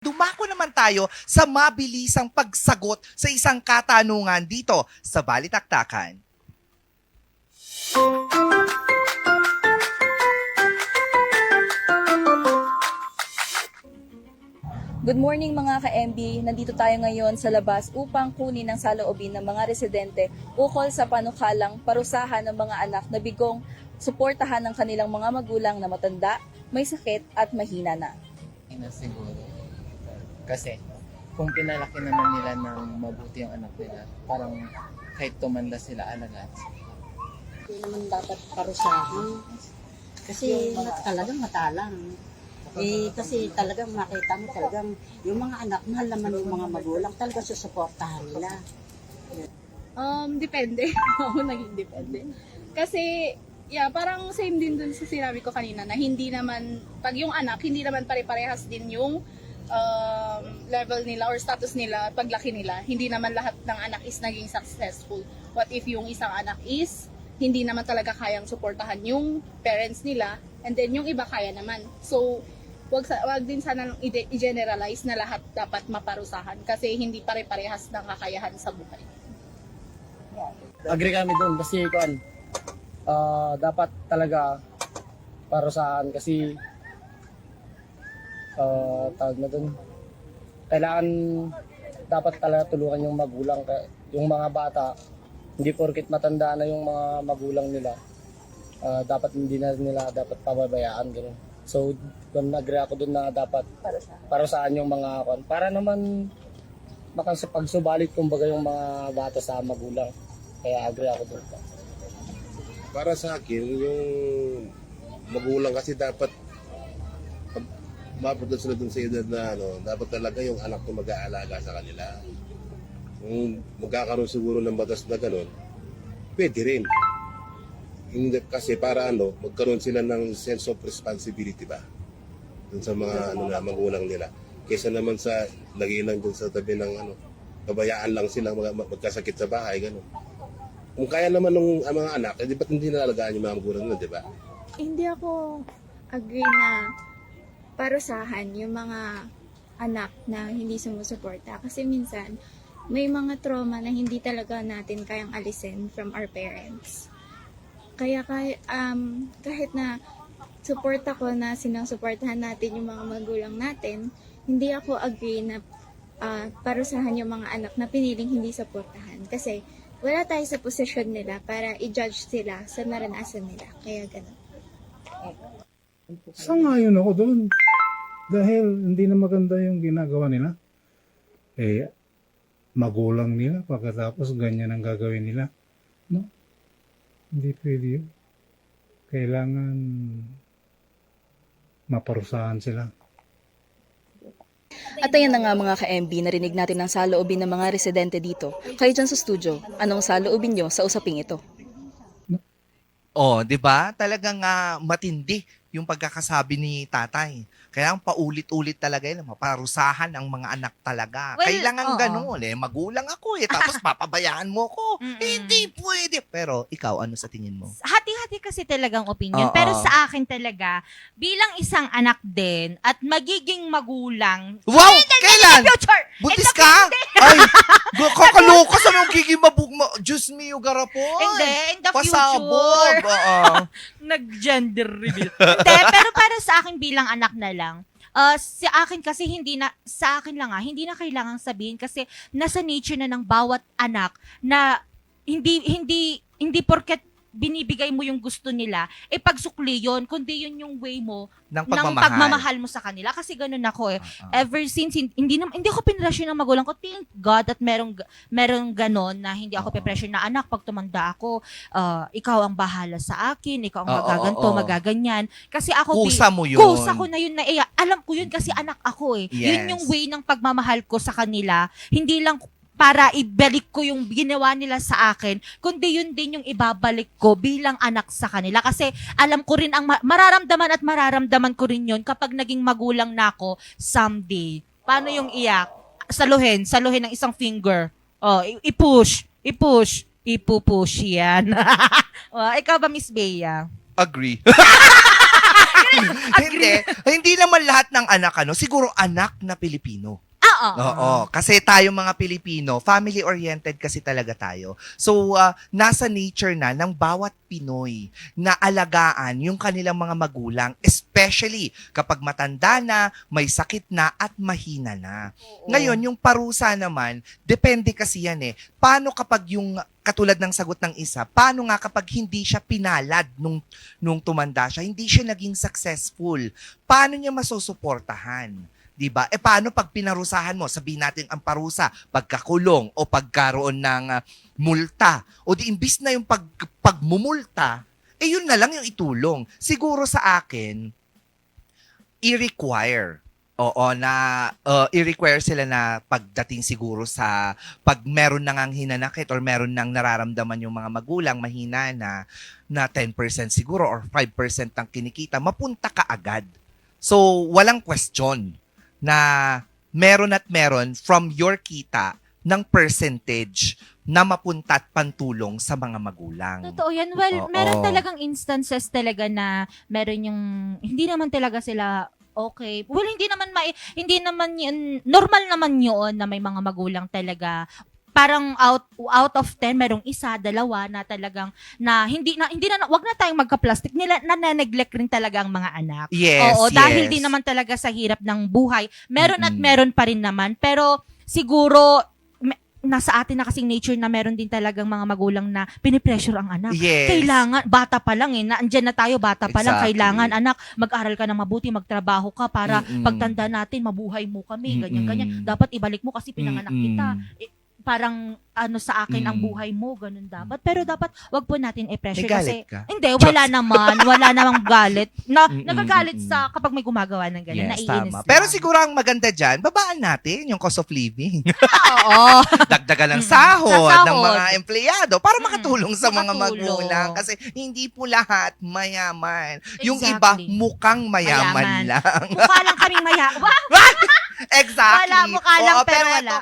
Dumako naman tayo sa mabilisang pagsagot sa isang katanungan dito sa Balitaktakan. Good morning mga ka-MB. Nandito tayo ngayon sa labas upang kunin ang saloobin ng mga residente ukol sa panukalang parusahan ng mga anak na bigong suportahan ng kanilang mga magulang na matanda, may sakit at mahina na. Siguro. Kasi kung pinalaki naman nila ng mabuti ang anak nila, parang kahit tumanda sila, alagaan sila. Hindi naman dapat parusahan. Kasi talagang matalang. Kasi talagang makita mo talagang yung mga anak, mahal naman yung mga magulang, talaga susuportahan nila. Depende. Oo, naging depende. Kasi, parang same din dun sa sinabi ko kanina na hindi naman, pag yung anak, hindi naman pare-parehas din yung level nila or status nila paglaki nila. Hindi naman lahat ng anak is naging successful. What if yung isang anak is hindi naman talaga kayang suportahan yung parents nila and then yung iba kaya naman. So, wag din sana i-generalize na lahat dapat maparusahan kasi hindi pare-parehas ng kakayahan sa buhay. Agree kami doon kasi dapat talaga parusahan kasi tawag na doon. Kailangan dapat talaga tulungan yung magulang, yung mga bata. Hindi porket matanda na yung mga magulang nila. Dapat hindi na nila dapat pababayaan gano'n. So, agree ako doon na dapat parusahan yung mga para naman makasapagsubalit kumbaga yung mga bata sa magulang. Kaya agree ako doon. Para sa akin, yung magulang kasi dapat pag mapunta sila dun sa edad na dapat talaga yung anak ko mag-aalaga sa kanila. Kung magkakaroon siguro ng batas na gano'n, pwede rin. Hindi, kasi para magkaroon sila ng sense of responsibility ba dun sa mga magulang nila. Kaysa naman sa lagi lang dun sa tabi ng kabayaan lang silang magkasakit sa bahay, gano'n. Kung kaya naman ng mga anak, di ba't hindi nalagaan yung mga magulang nila, di ba? Hindi ako agree na parusahan yung mga anak na hindi sumusuporta. Kasi minsan, may mga trauma na hindi talaga natin kayang alisin from our parents. Kaya kahit na support ako na sinusuportahan natin yung mga magulang natin, hindi ako agree na parusahan yung mga anak na piniling hindi suportahan. Kasi wala tayo sa posisyon nila para i-judge sila sa naranasan nila. Kaya ganun. Sangayon ako doon. Dahil hindi na maganda yung ginagawa nila. Magulang nila pagkatapos ganyan ang gagawin nila. No? Hindi pwede yun. Kailangan maparusahan sila. At ayan na nga mga ka-MB, narinig natin ang saloobin ng mga residente dito. Kayo dyan sa studio, anong saloobin nyo sa usaping ito? Oh, 'di ba? Talagang matindi yung pagkakasabi ni tatay. Kaya ang paulit-ulit talaga yun, maparusahan ang mga anak talaga. Well, Kailangan oo. ganun magulang ako tapos papabayaan mo ko. Hindi pwede. Pero ikaw, ano sa tingin mo? Hati-hati kasi talagang opinion. Oo. Pero sa akin talaga, bilang isang anak din at magiging magulang. Wow! Kailan? In the future! Buntis ka? Ay, kakaloka sa mga giging Diyos mio, garapon. Hindi, in the Pasabog. future. Oo. Nag-gender reveal. Hindi, pero para sa akin bilang anak na lang, sa akin kasi sa akin lang hindi na kailangang sabihin kasi nasa nature na ng bawat anak na hindi porket binibigay mo yung gusto nila, pagsukli yun, kundi yun yung way mo Ng ng pagmamahal mo sa kanila. Kasi ganun ako Ever since, hindi ako pinressure ng magulang ko. Thank God at merong ganon na hindi ako pinressure na anak, pag tumanda ako, ikaw ang bahala sa akin, ikaw ang magaganto, magaganyan. Kasi ako, Kusa mo yun. Kusa ko na yun na, alam ko yun kasi anak ako Yes. Yun yung way ng pagmamahal ko sa kanila. Hindi lang para ibalik ko yung ginawa nila sa akin, kundi yun din yung ibabalik ko bilang anak sa kanila. Kasi alam ko rin ang mararamdaman ko rin yun kapag naging magulang na ako someday. Paano yung iyak? Saluhin ng isang finger. I-push, ipupush yan. Ikaw ba, Miss Bea? Agree. Hindi naman lahat ng anak, siguro anak na Pilipino. Oo, kasi tayo mga Pilipino, family-oriented kasi talaga tayo. So, nasa nature na ng bawat Pinoy na alagaan yung kanilang mga magulang, especially kapag matanda na, may sakit na, at mahina na. Ngayon, yung parusa naman, depende kasi yan eh. Paano kapag yung, katulad ng sagot ng isa, paano nga kapag hindi siya pinalad nung tumanda siya, hindi siya naging successful, paano niya masusuportahan? Diba? Paano pag pinarusahan mo, sabihin natin ang parusa, pagkakulong o pagkaroon ng multa. O di imbis na yung pagmumulta, yun na lang yung itulong. Siguro sa akin, i-require. I-require sila na pagdating siguro sa pag meron nang ang hinanakit or meron nang nararamdaman yung mga magulang, mahina na 10% siguro or 5% ang kinikita, mapunta ka agad. So, walang question na meron at meron from your kita ng percentage na mapunta at pantulong sa mga magulang. Totoo yan. Well, meron talagang instances talaga na meron yung, hindi naman talaga sila okay. Well, hindi naman yun, normal naman yun na may mga magulang talaga parang out of 10 merong isa, dalawa na talagang na hindi na wag na tayong magka-plastic nila na-neglect rin talaga ang mga anak. Yes, Dahil din naman talaga sa hirap ng buhay. Meron at meron pa rin naman, pero siguro nasa atin na kasing nature na meron din talagang mga magulang na pinipressure ang anak. Yes. Kailangan, bata pa lang naandyan na tayo, bata pa lang, Exactly. kailangan anak, mag-aral ka ng mabuti, magtrabaho ka para pagtanda natin, mabuhay mo kami, ganyan-ganyan. Dapat ibalik mo kasi pinanganak kita. Parang sa akin ang buhay mo, ganun dapat. Pero dapat wag po natin i-pressure kasi ka? hindi, wala namang galit. Nagagalit sa kapag may gumagawa ng ganyan, Yes, naiinis tama. lang. Pero siguro ang maganda dyan, babaan natin yung cost of living. Oo. Dagdagan ng sahod Sa sahod. ng mga empleyado para makatulong sa mga Makatulong. magulang. Kasi hindi po lahat mayaman. Yung iba Exactly. mukhang mayaman lang. Mukha lang kaming maya. Exactly. Wala, mukha lang, Oo, pero eto, wala.